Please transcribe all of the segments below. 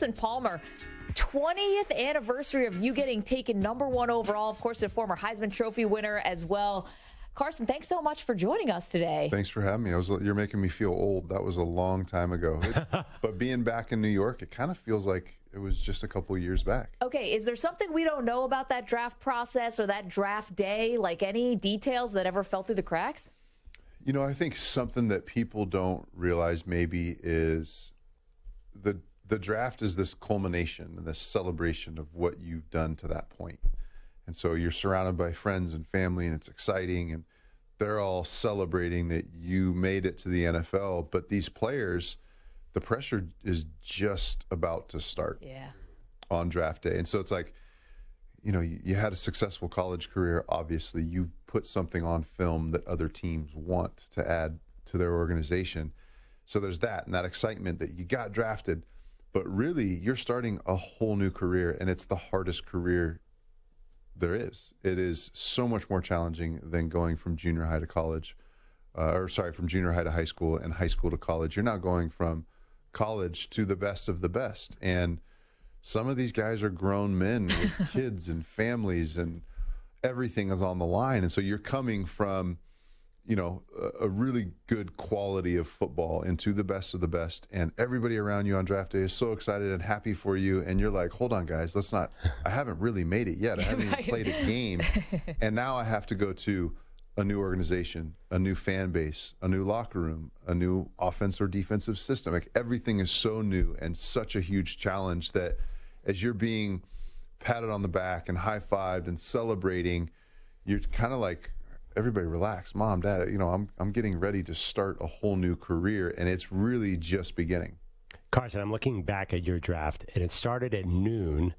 Carson Palmer, 20th anniversary of you getting taken #1 overall. Of course, a former Heisman Trophy winner as well. Carson, thanks so much for joining us today. Thanks for having me. You're making me feel old. That was a long time ago. But being back in New York, it kind of feels like it was just a couple of years back. Okay, is there something we don't know about that draft process or that draft day? Like any details that ever fell through the cracks? You know, I think something that people don't realize maybe is the draft is this culmination and this celebration of what you've done to that point. And so you're surrounded by friends and family, and it's exciting, and they're all celebrating that you made it to the NFL. But these players, the pressure is just about to start on draft day. And so it's like, you know, you had a successful college career. Obviously, you've put something on film that other teams want to add to their organization. So there's that and that excitement that you got drafted. But really, you're starting a whole new career, and it's the hardest career there is. It is so much more challenging than going from junior high to college, from junior high to high school and high school to college. You're now going from college to the best of the best. And some of these guys are grown men with kids and families, and everything is on the line. And so you're coming from, you know, a really good quality of football into the best of the best, and everybody around you on draft day is so excited and happy for you, and you're like, hold on, guys, I haven't really made it yet. I haven't even played a game, and now I have to go to a new organization, a new fan base, a new locker room, a new offense or defensive system. Like, everything is so new and such a huge challenge that as you're being patted on the back and high-fived and celebrating, you're kind of like, everybody relax. Mom, Dad, you know, I'm getting ready to start a whole new career, and it's really just beginning. Carson, I'm looking back at your draft, and it started at noon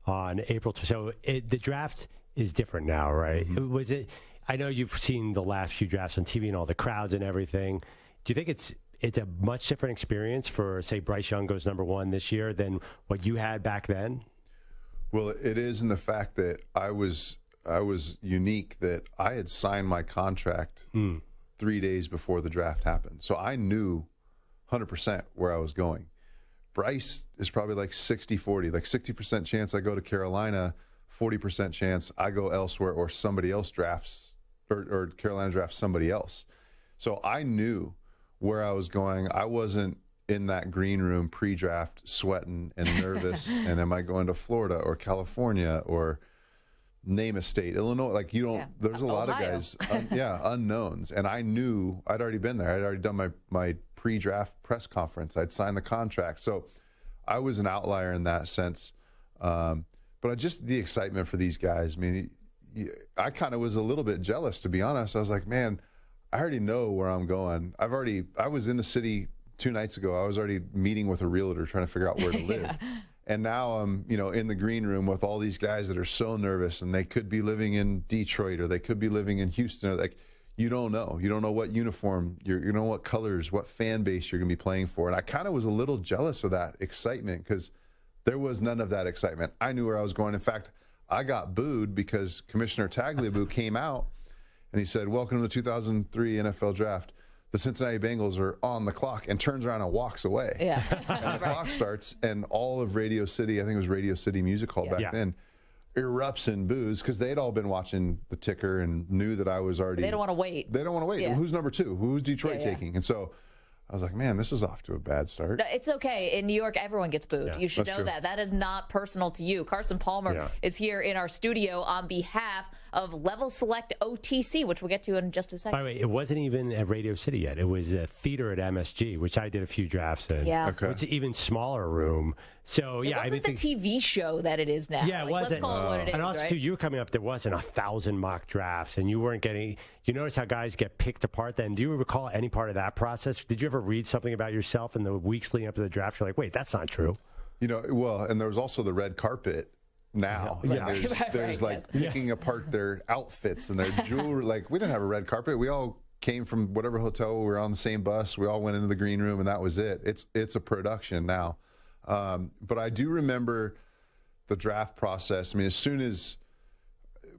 on April 2nd. So the draft is different now, right? Mm-hmm. Was it? I know you've seen the last few drafts on TV and all the crowds and everything. Do you think it's a much different experience for, say, Bryce Young goes #1 this year than what you had back then? Well, it is in the fact that I was unique, that I had signed my contract 3 days before the draft happened. So I knew 100% where I was going. Bryce is probably like 60-40, like 60% chance I go to Carolina, 40% chance I go elsewhere, or somebody else drafts, or Carolina drafts somebody else. So I knew where I was going. I wasn't in that green room pre-draft sweating and nervous and am I going to Florida or California or name a state, Illinois, like there's a lot of guys, unknowns. And I knew I'd already been there. I'd already done my pre-draft press conference. I'd signed the contract. So I was an outlier in that sense. But just the excitement for these guys, I mean, I kind of was a little bit jealous, to be honest. I was like, man, I already know where I'm going. I was in the city 2 nights ago. I was already meeting with a realtor trying to figure out where to live. And now I'm, in the green room with all these guys that are so nervous, and they could be living in Detroit or they could be living in Houston. Or like, you don't know. You don't know what uniform, you know what colors, what fan base you're going to be playing for. And I kind of was a little jealous of that excitement because there was none of that excitement. I knew where I was going. In fact, I got booed because Commissioner Tagliabue came out and he said, "Welcome to the 2003 NFL Draft. The Cincinnati Bengals are on the clock," and turns around and walks away. Yeah. And the clock starts, and all of Radio City, I think it was Radio City Music Hall back then, erupts in boos because they'd all been watching the ticker and knew that I was already. They don't want to wait. They don't want to wait. Yeah. Who's number 2? Who's Detroit taking? And so I was like, man, this is off to a bad start. No, it's okay. In New York, everyone gets booed. You should know that. That is not personal to you. Carson Palmer is here in our studio on behalf of Level Select OTC, which we'll get to in just a second. By the way, it wasn't even at Radio City yet. It was a theater at MSG, which I did a few drafts in. Yeah. Okay. It's an even smaller room. So, it wasn't the TV show that it is now. Yeah, it wasn't. Let's call it what it is, and also, too, you were coming up, there wasn't 1,000 mock drafts, and you weren't getting, you notice how guys get picked apart then? Do you recall any part of that process? Did you ever read something about yourself in the weeks leading up to the draft? You're like, wait, that's not true. Well, and there was also the red carpet now. Yeah. There's like picking apart their outfits and their jewelry. Like, we didn't have a red carpet. We all came from whatever hotel. We were on the same bus. We all went into the green room, and that was it. It's a production now. But I do remember the draft process. I mean, as soon as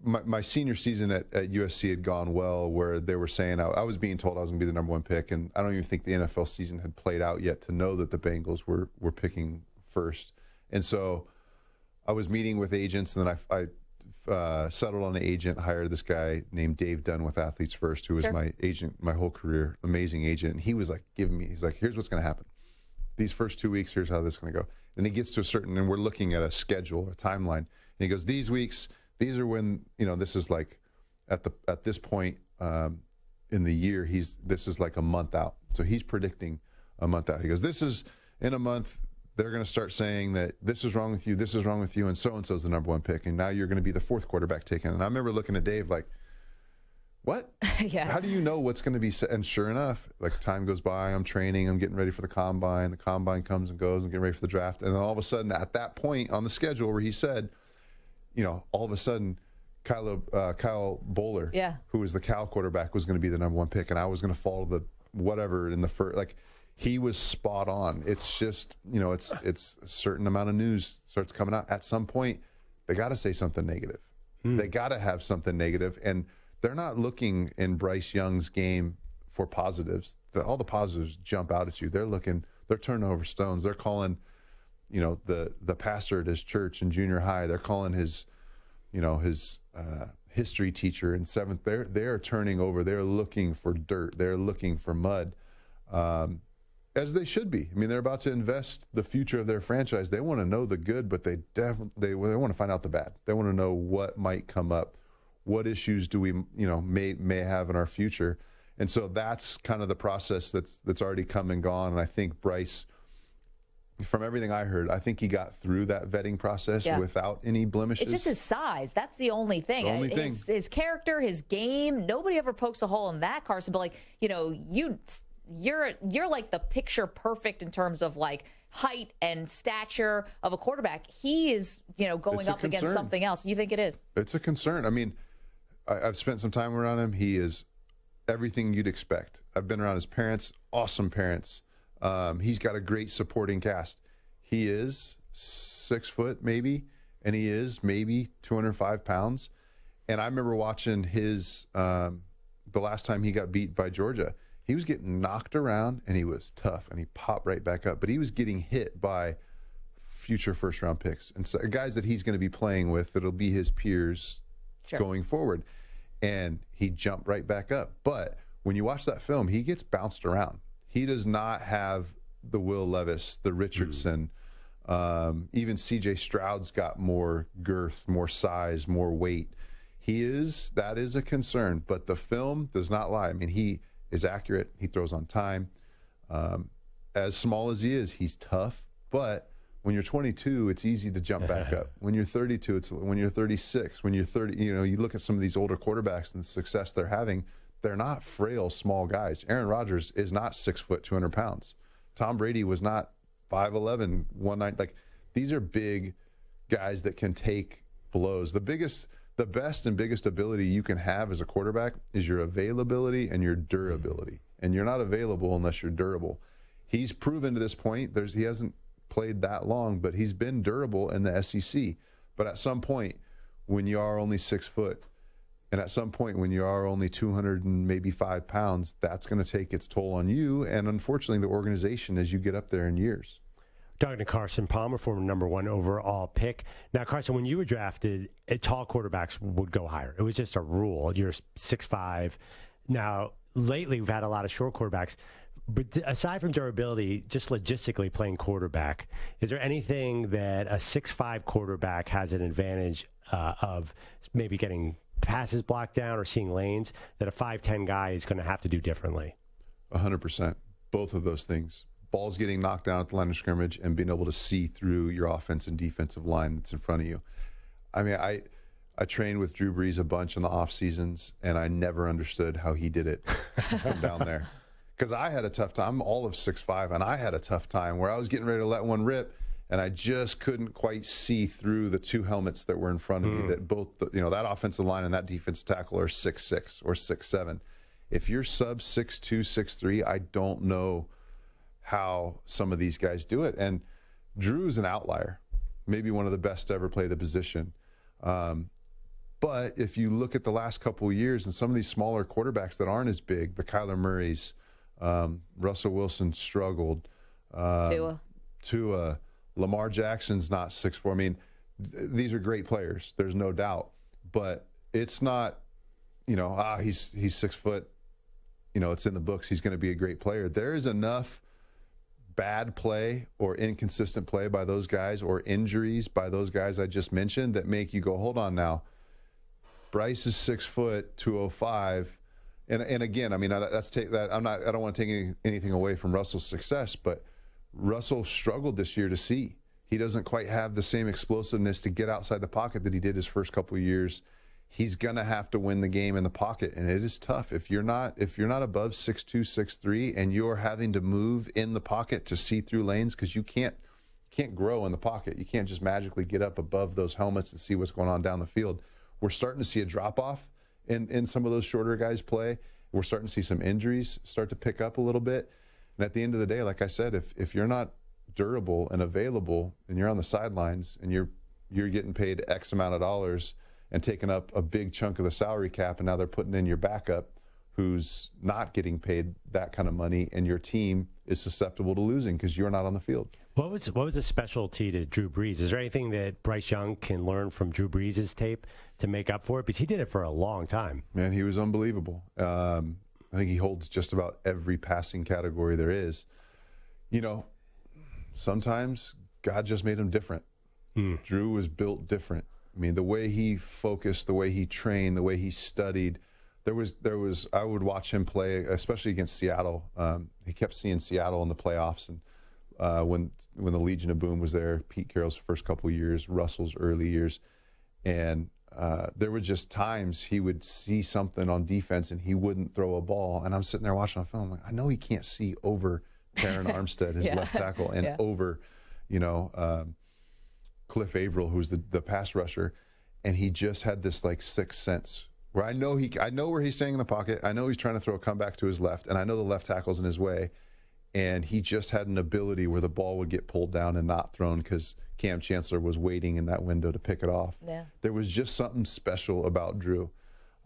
my senior season at USC had gone well, where they were saying I was being told I was going to be the #1 pick, and I don't even think the NFL season had played out yet to know that the Bengals were picking first. And so I was meeting with agents, and then I settled on an agent, hired this guy named Dave Dunn with Athletes First, who was my agent my whole career, amazing agent. And he was like, he's like, here's what's going to happen. These first 2 weeks, here's how this is going to go. Then he gets to a certain, and we're looking at a schedule, a timeline. And he goes, these weeks, these are when, this is like at this point in the year, this is like a month out. So he's predicting a month out. He goes, this is in a month, they're going to start saying that this is wrong with you, this is wrong with you, and so-and-so's the number one pick, and now you're going to be the fourth quarterback taken. And I remember looking at Dave like, what? Yeah. How do you know what's going to be said? And sure enough, like time goes by, I'm training, I'm getting ready for the combine comes and goes, I'm getting ready for the draft. And then all of a sudden, at that point on the schedule where he said, all of a sudden, Kyle Bowler, who was the Cal quarterback, was going to be the number one pick, and I was going to fall to the whatever in the first. Like, he was spot on. It's just, it's a certain amount of news starts coming out. At some point, they got to say something negative. They got to have something negative, and they're not looking in Bryce Young's game for positives. All the positives jump out at you. They're turning over stones. They're calling, the pastor at his church in junior high. They're calling his history teacher in seventh. They're turning over. They're looking for dirt. They're looking for mud, as they should be. I mean, they're about to invest the future of their franchise. They want to know the good, but they want to find out the bad. They want to know what might come up. What issues do we, may have in our future? And so that's kind of the process that's already come and gone. And I think Bryce, from everything I heard, I think he got through that vetting process without any blemishes. It's just his size. That's the only thing. His character, his game. Nobody ever pokes a hole in that, Carson. But you're like the picture perfect in terms of like height and stature of a quarterback. He is, going up against something else. You think it is? It's a concern. I mean, I've spent some time around him. He is everything you'd expect. I've been around his parents, awesome parents. He's got a great supporting cast. He is 6 foot maybe, and he is maybe 205 pounds. And I remember watching his, the last time he got beat by Georgia, he was getting knocked around and he was tough and he popped right back up, but he was getting hit by future first round picks and so, guys that he's going to be playing with, that'll be his peers going forward. And he jumped right back up. But when you watch that film, he gets bounced around. He does not have the Will Levis, the Richardson, even CJ Stroud's got more girth, more size, more weight. That is a concern, but the film does not lie. I mean, he is accurate. He throws on time. As small as he is, he's tough. But when you're 22, it's easy to jump back up. When you're 32, when you're 36, when you're 30, you look at some of these older quarterbacks and the success they're having, they're not frail, small guys. Aaron Rodgers is not 6 foot, 200 pounds. Tom Brady was not 5'11", 190. Like, these are big guys that can take blows. The best and biggest ability you can have as a quarterback is your availability and your durability. And you're not available unless you're durable. He's proven to this point, he hasn't played that long, but he's been durable in the SEC. But at some point, when you are only 6 foot, and at some point when you are only 200 and maybe 5 pounds, that's going to take its toll on you and unfortunately the organization as you get up there in years. Talking to Carson Palmer, former #1 overall pick. Now, Carson, when you were drafted, tall quarterbacks would go higher. It was just a rule. You're 6'5". Now, lately, we've had a lot of short quarterbacks. But aside from durability, just logistically playing quarterback, is there anything that a 6'5" quarterback has an advantage of maybe getting passes blocked down or seeing lanes that a 5'10" guy is going to have to do differently? 100%. Both of those things. Balls getting knocked down at the line of scrimmage and being able to see through your offense and defensive line that's in front of you. I mean, I trained with Drew Brees a bunch in the off seasons, and I never understood how he did it from down there. Because I had a tough time. I'm all of 6'5", and I had a tough time where I was getting ready to let one rip, and I just couldn't quite see through the two helmets that were in front of me. That both, that offensive line and that defensive tackle are 6'6" or 6'7". If you're sub 6'2", 6'3", I don't know how some of these guys do it. And Drew's an outlier, maybe one of the best to ever play the position. But if you look at the last couple of years and some of these smaller quarterbacks that aren't as big, the Kyler Murrays, Russell Wilson struggled. Tua, Lamar Jackson's not 6'4". I mean, these are great players. There's no doubt. But it's not, he's 6 foot. It's in the books. He's going to be a great player. There is enough bad play or inconsistent play by those guys or injuries by those guys I just mentioned that make you go, hold on now. Bryce is 6 foot, 205. And again, I mean, I don't want to take anything away from Russell's success, but Russell struggled this year to see. He doesn't quite have the same explosiveness to get outside the pocket that he did his first couple of years. He's going to have to win the game in the pocket, and it is tough. If you're not above 6'2", 6'3", and you're having to move in the pocket to see through lanes, because you can't grow in the pocket. You can't just magically get up above those helmets and see what's going on down the field. We're starting to see a drop-off in some of those shorter guys play. We're starting to see some injuries start to pick up a little bit. And at the end of the day, like I said, if you're not durable and available and you're on the sidelines and you're getting paid X amount of dollars and taking up a big chunk of the salary cap, and now they're putting in your backup who's not getting paid that kind of money, and your team is susceptible to losing because you're not on the field. What was a specialty to Drew Brees? Is there anything that Bryce Young can learn from Drew Brees' tape to make up for it? Because he did it for a long time. Man, he was unbelievable. I think he holds just about every passing category there is. Sometimes God just made him different. Drew was built different. I mean, the way he focused, the way he trained, the way he studied, there was. I would watch him play, especially against Seattle. He kept seeing Seattle in the playoffs, and when the Legion of Boom was there, Pete Carroll's first couple of years, Russell's early years, and there were just times he would see something on defense and he wouldn't throw a ball, and I'm sitting there watching on film, like, I know he can't see over Terron Armstead, his left tackle, and over, Cliff Averill, who's the pass rusher, and he just had this like sixth sense where I know where he's staying in the pocket. I know he's trying to throw a comeback to his left, and I know the left tackle's in his way, and he just had an ability where the ball would get pulled down and not thrown because Cam Chancellor was waiting in that window to pick it off. Yeah. There was just something special about Drew.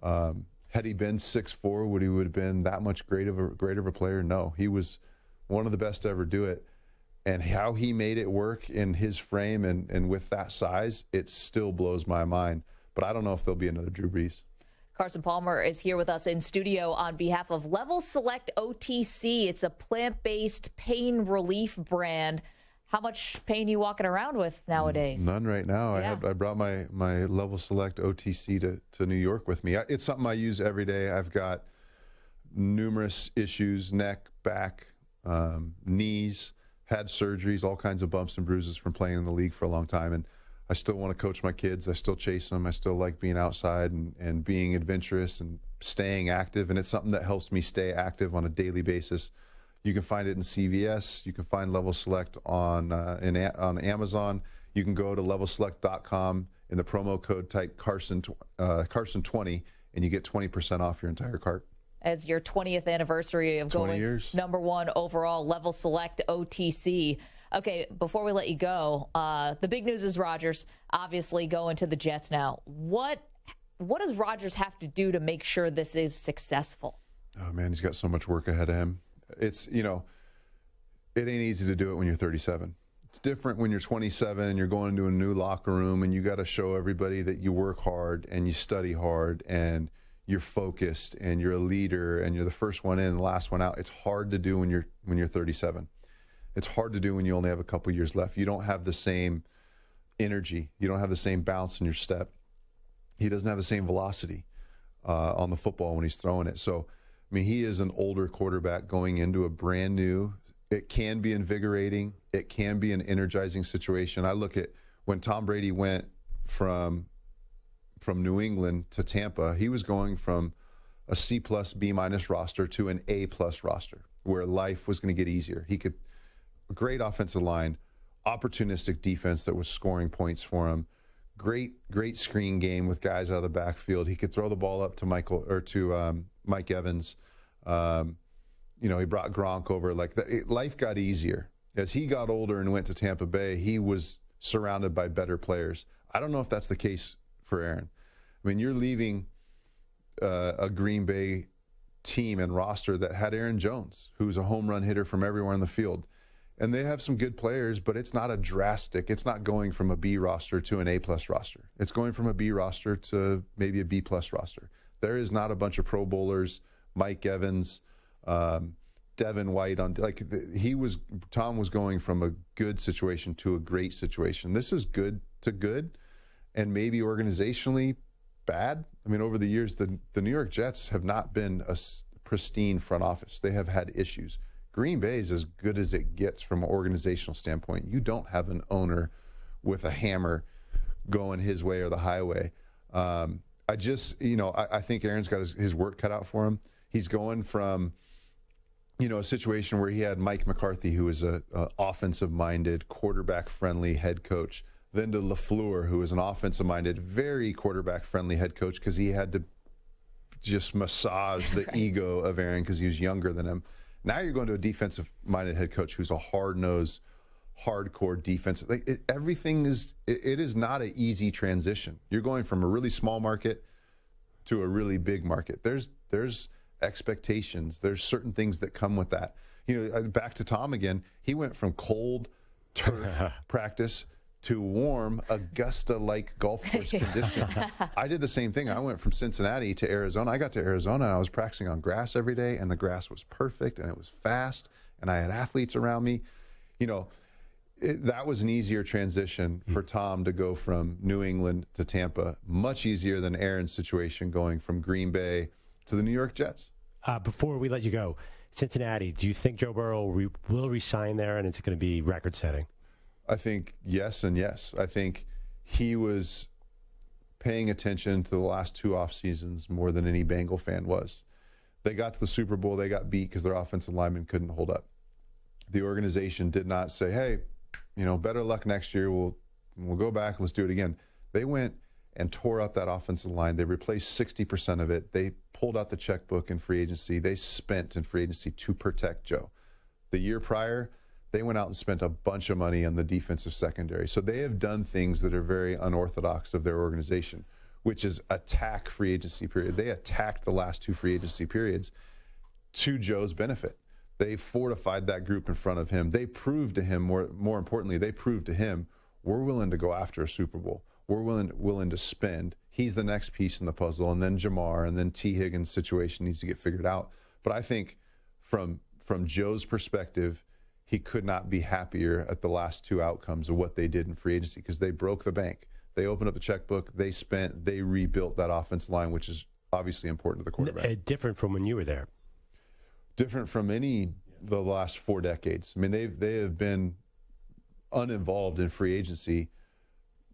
Had he been 6'4", would he have been that much greater of a player? No, he was one of the best to ever do it. And how he made it work in his frame and with that size, it still blows my mind. But I don't know if there'll be another Drew Brees. Carson Palmer is here with us in studio on behalf of Level Select OTC. It's a plant-based pain relief brand. How much pain are you walking around with nowadays? None right now. Yeah. I brought my Level Select OTC to New York with me. It's something I use every day. I've got numerous issues, neck, back, knees, had surgeries, all kinds of bumps and bruises from playing in the league for a long time. And I still want to coach my kids. I still chase them. I still like being outside and being adventurous and staying active. And it's something that helps me stay active on a daily basis. You can find it in CVS. You can find Level Select on Amazon. You can go to levelselect.com. In the promo code, type Carson20, and you get 20% off your entire cart. As your 20th anniversary of going #1 overall, Level Select OTC. Okay, before we let you go, the big news is Rodgers obviously going to the Jets now. What does Rodgers have to do to make sure this is successful? Oh, man, he's got so much work ahead of him. It's, it ain't easy to do it when you're 37. It's different when you're 27 and you're going into a new locker room and you got to show everybody that you work hard and you study hard and you're focused and you're a leader and you're the first one in and the last one out. It's hard to do when you're 37. It's hard to do when you only have a couple years left. You don't have the same energy. You don't have the same bounce in your step. He doesn't have the same velocity on the football when he's throwing it. So, I mean, he is an older quarterback going into a brand new. It can be invigorating. It can be an energizing situation. I look at when Tom Brady went from New England to Tampa, he was going from a C+, B- roster to an A+ roster where life was going to get easier. He could, a great offensive line, opportunistic defense that was scoring points for him, great screen game with guys out of the backfield. He could throw the ball up to Mike Evans. He brought Gronk over. Life got easier. As he got older and went to Tampa Bay, he was surrounded by better players. I don't know if that's the case for Aaron. I mean, you're leaving a Green Bay team and roster that had Aaron Jones, who's a home run hitter from everywhere in the field. And they have some good players, but it's not it's not going from a B roster to an A+ roster. It's going from a B roster to maybe a B+ roster. There is not a bunch of Pro Bowlers, Mike Evans, Devin White Tom was going from a good situation to a great situation. This is good to good, and maybe organizationally bad. I mean, over the years, the New York Jets have not been a pristine front office. They have had issues. Green Bay is as good as it gets from an organizational standpoint. You don't have an owner with a hammer going his way or the highway. I think Aaron's got his work cut out for him. He's going from, a situation where he had Mike McCarthy, who is a offensive-minded, quarterback-friendly head coach, then to LaFleur, who is an offensive-minded, very quarterback-friendly head coach, because he had to just massage the ego of Aaron because he was younger than him. Now you're going to a defensive-minded head coach who's a hard-nosed, hardcore defensive. Everything is – it is not an easy transition. You're going from a really small market to a really big market. There's expectations. There's certain things that come with that. Back to Tom again. He went from cold turf practice to warm Augusta-like golf course conditions. I did the same thing. I went from Cincinnati to Arizona. I got to Arizona, and I was practicing on grass every day, and the grass was perfect, and it was fast, and I had athletes around me. That was an easier transition for Tom to go from New England to Tampa, much easier than Aaron's situation going from Green Bay to the New York Jets. Before we let you go, Cincinnati, do you think Joe Burrow will resign there, and it's going to be record-setting? I think yes and yes. I think he was paying attention to the last two off seasons more than any Bengal fan was. They got to the Super Bowl. They got beat because their offensive linemen couldn't hold up. The organization did not say, hey, better luck next year. We'll go back. Let's do it again. They went and tore up that offensive line. They replaced 60% of it. They pulled out the checkbook in free agency. They spent in free agency to protect Joe. The year prior, they went out and spent a bunch of money on the defensive secondary. So they have done things that are very unorthodox of their organization, which is attack free agency period. They attacked the last two free agency periods to Joe's benefit. They fortified that group in front of him. They proved to him, more importantly, they proved to him, we're willing to go after a Super Bowl. We're willing to spend. He's the next piece in the puzzle, and then Jamar, and then T. Higgins' situation needs to get figured out. But I think from Joe's perspective, he could not be happier at the last two outcomes of what they did in free agency, because they broke the bank. They opened up the checkbook. They spent. They rebuilt that offensive line, which is obviously important to the quarterback. Different from when you were there. Different from the last 4 decades. I mean, they have been uninvolved in free agency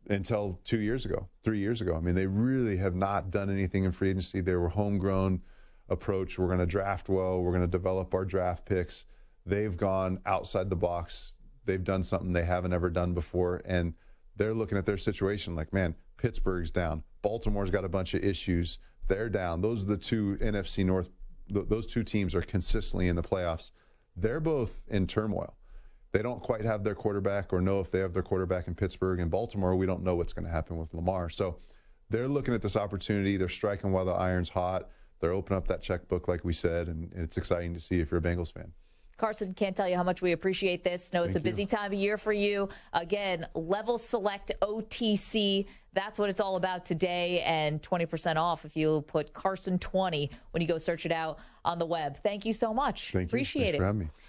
until 2 years ago, 3 years ago. I mean, they really have not done anything in free agency. They were homegrown approach. We're going to draft well. We're going to develop our draft picks. They've gone outside the box. They've done something they haven't ever done before, and they're looking at their situation like, man, Pittsburgh's down. Baltimore's got a bunch of issues. They're down. Those are the two NFC North. Those two teams are consistently in the playoffs. They're both in turmoil. They don't quite have their quarterback or know if they have their quarterback in Pittsburgh. And Baltimore, we don't know what's going to happen with Lamar. So they're looking at this opportunity. They're striking while the iron's hot. They're opening up that checkbook, like we said, and it's exciting to see if you're a Bengals fan. Carson, can't tell you how much we appreciate this. No, it's a busy time of year for you. Again, Level Select OTC. That's what it's all about today, and 20% off if you put Carson20 when you go search it out on the web. Thank you so much. Thank you. Appreciate Thanks it. For having me.